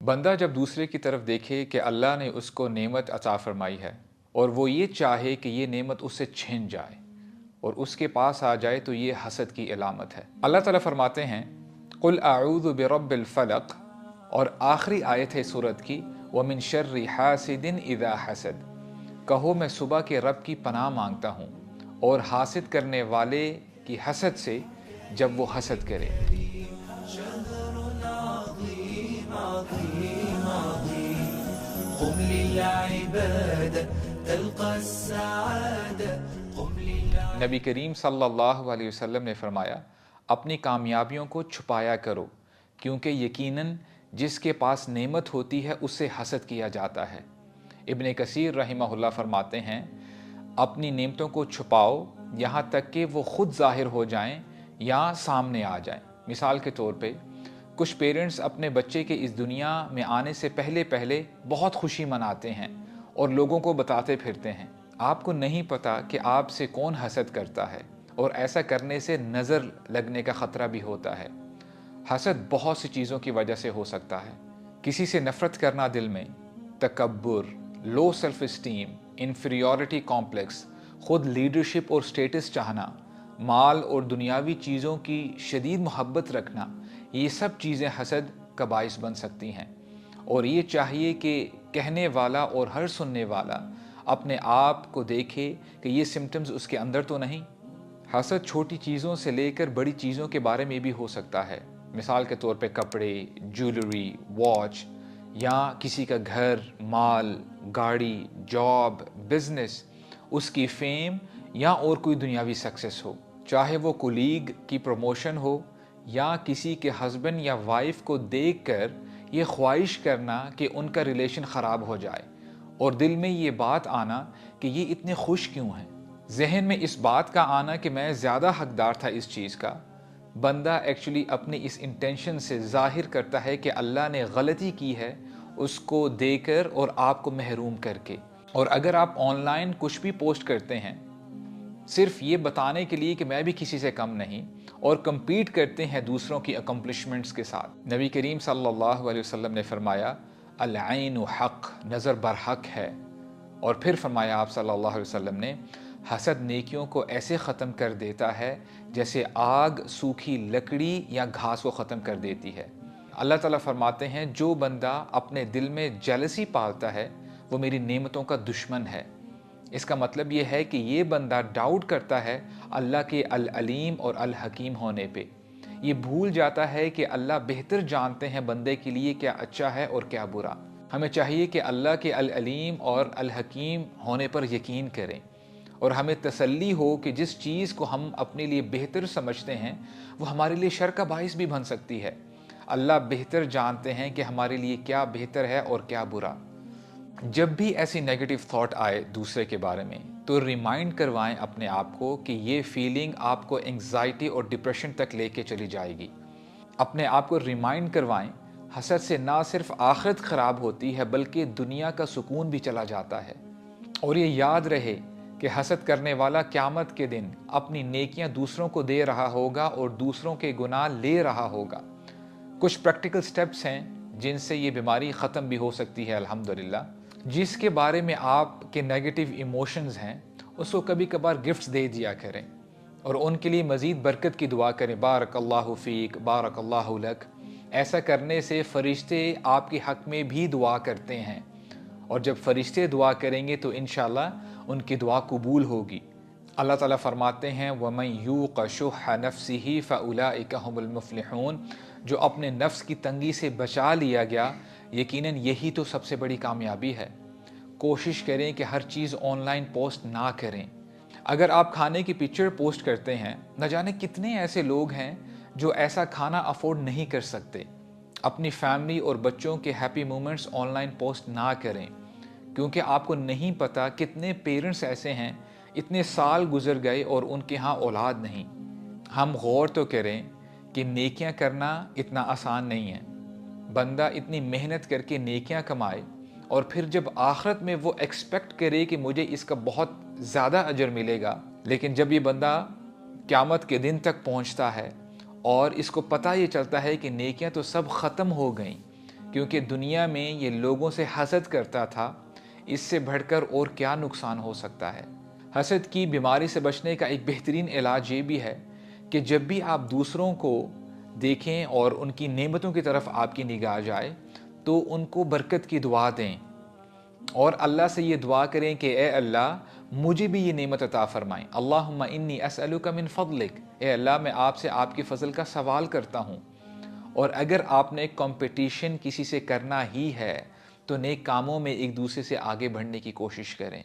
बंदा जब दूसरे की तरफ देखे कि अल्लाह ने उसको नेमत अता फरमाई है और वो ये चाहे कि ये नेमत उससे छिन जाए और उसके पास आ जाए, तो ये हसद की अलामत है। अल्लाह ताला फरमाते हैं कुल आऊज़ु बिरब्बिल फलक, और आखिरी आयत है सूरत की, व मिन शर्रि हासिदिन इज़ा हसद। कहो मैं सुबह के रब की पनाह मांगता हूँ और हासिद करने वाले की हसद से जब वो हसद करे। नबी करीम सल्लल्लाहु अलैहि वसल्लम ने फरमाया, अपनी कामयाबियों को छुपाया करो, क्योंकि यकीनन जिसके पास नेमत होती है उससे हसद किया जाता है। इब्ने कसीर रहमहुल्लाह फरमाते हैं, अपनी नेमतों को छुपाओ यहाँ तक कि वो खुद ज़ाहिर हो जाएं या सामने आ जाएं। मिसाल के तौर पे कुछ पेरेंट्स अपने बच्चे के इस दुनिया में आने से पहले पहले बहुत खुशी मनाते हैं और लोगों को बताते फिरते हैं। आपको नहीं पता कि आपसे कौन हसद करता है, और ऐसा करने से नज़र लगने का ख़तरा भी होता है। हसद बहुत सी चीज़ों की वजह से हो सकता है। किसी से नफ़रत करना दिल में, तकब्बुर, low self esteem, inferiority complex, ख़ुद लीडरशिप और स्टेटस चाहना, माल और दुनियावी चीज़ों की शदीद मोहब्बत रखना, ये सब चीज़ें हसद का बाइस बन सकती हैं। और ये चाहिए कि कहने वाला और हर सुनने वाला अपने आप को देखे कि ये सिम्टम्स उसके अंदर तो नहीं। हसद छोटी चीज़ों से लेकर बड़ी चीज़ों के बारे में भी हो सकता है। मिसाल के तौर पे कपड़े, ज्वेलरी, वॉच, या किसी का घर, माल, गाड़ी, जॉब, बिजनेस, उसकी फेम या और कोई दुनियावी सक्सेस हो। चाहे वो कुलीग की प्रमोशन हो या किसी के हस्बैंड या वाइफ को देखकर ये ख्वाहिश करना कि उनका रिलेशन ख़राब हो जाए, और दिल में ये बात आना कि ये इतने खुश क्यों हैं। जहन में इस बात का आना कि मैं ज़्यादा हकदार था इस चीज़ का। बंदा एक्चुअली अपनी इस इंटेंशन से ज़ाहिर करता है कि अल्लाह ने गलती की है उसको देकर और आपको महरूम करके। और अगर आप ऑनलाइन कुछ भी पोस्ट करते हैं सिर्फ ये बताने के लिए कि मैं भी किसी से कम नहीं, और compete करते हैं दूसरों की अकम्पलिशमेंट्स के साथ। नबी करीम सल्लल्लाहु अलैहि वसल्लम ने फरमाया, अल ऐनु हक़, नज़र बरहक है। और फिर फरमाया आप सल्लल्लाहु अलैहि वसल्लम ने, हसद नेकियों को ऐसे ख़त्म कर देता है जैसे आग सूखी लकड़ी या घास को ख़त्म कर देती है। अल्लाह ताला फरमाते हैं, जो बंदा अपने दिल में जेलसी पालता है वो मेरी नेमतों का दुश्मन है। इसका मतलब ये है कि ये बंदा डाउट करता है अल्लाह के अल अलीम और अल हकीम होने पे। ये भूल जाता है कि अल्लाह बेहतर जानते हैं बंदे के लिए क्या अच्छा है और क्या बुरा। हमें चाहिए कि अल्लाह के अल अलीम और अल हकीम होने पर यकीन करें, और हमें तसल्ली हो कि जिस चीज़ को हम अपने लिए बेहतर समझते हैं वो हमारे लिए शर का बाइस भी बन सकती है। अल्लाह बेहतर जानते हैं कि हमारे लिए क्या बेहतर है और क्या बुरा। जब भी ऐसी नेगेटिव थॉट आए दूसरे के बारे में, तो रिमाइंड करवाएं अपने आप को कि ये फीलिंग आपको एंग्जाइटी और डिप्रेशन तक लेके चली जाएगी। अपने आप को रिमाइंड करवाएं, हसद से ना सिर्फ आखिरत ख़राब होती है बल्कि दुनिया का सुकून भी चला जाता है। और ये याद रहे कि हसद करने वाला क़यामत के दिन अपनी नेकियां दूसरों को दे रहा होगा और दूसरों के गुनाह ले रहा होगा। कुछ प्रैक्टिकल स्टेप्स हैं जिनसे ये बीमारी ख़त्म भी हो सकती है अल्हम्दुलिल्लाह। जिसके बारे में आपके नेगेटिव इमोशंस हैं उसको कभी कभार गिफ्ट्स दे दिया करें और उनके लिए मज़ीद बरकत की दुआ करें, बारकल्लाहु फ़ीक, बारकल्लाहु लक। ऐसा करने से फ़रिश्ते आपके हक़ में भी दुआ करते हैं, और जब फ़रिश्ते दुआ करेंगे तो इंशाअल्लाह उनकी दुआ कबूल होगी। अल्लाह ताला फरमाते हैं, वमन यूक़ शुह्ह नफ्सिही फ़उलाइका हुमुल मुफ़्लिहून। जो अपने नफ्स की तंगी से बचा लिया गया, यकीनन यही तो सबसे बड़ी कामयाबी है। कोशिश करें कि हर चीज़ ऑनलाइन पोस्ट ना करें। अगर आप खाने की पिक्चर पोस्ट करते हैं, न जाने कितने ऐसे लोग हैं जो ऐसा खाना अफोर्ड नहीं कर सकते। अपनी फैमिली और बच्चों के हैप्पी मोमेंट्स ऑनलाइन पोस्ट ना करें, क्योंकि आपको नहीं पता कितने पेरेंट्स ऐसे हैं, इतने साल गुजर गए और उनके यहाँ औलाद नहीं। हम गौर तो करें कि नेकियां करना इतना आसान नहीं है। बंदा इतनी मेहनत करके नेकियां कमाए और फिर जब आखिरत में वो एक्सपेक्ट करे कि मुझे इसका बहुत ज़्यादा अजर मिलेगा, लेकिन जब ये बंदा क़यामत के दिन तक पहुंचता है और इसको पता ये चलता है कि नेकियां तो सब ख़त्म हो गईं, क्योंकि दुनिया में ये लोगों से हसद करता था। इससे बढ़कर और क्या नुकसान हो सकता है। हसद की बीमारी से बचने का एक बेहतरीन इलाज ये भी है कि जब भी आप दूसरों को देखें और उनकी नेमतों की तरफ आपकी निगाह जाए तो उनको बरकत की दुआ दें और अल्लाह से ये दुआ करें कि ए अल्लाह मुझे भी ये नेमत अता फ़रमाएं। अल्लाहुम्मा इन्नी असअलुका मिन फ़ज़लिक, ए अल्लाह मैं आपसे आपके फ़ज़ल का सवाल करता हूँ। और अगर आपने एक कंपटीशन किसी से करना ही है तो नेक कामों में एक दूसरे से आगे बढ़ने की कोशिश करें।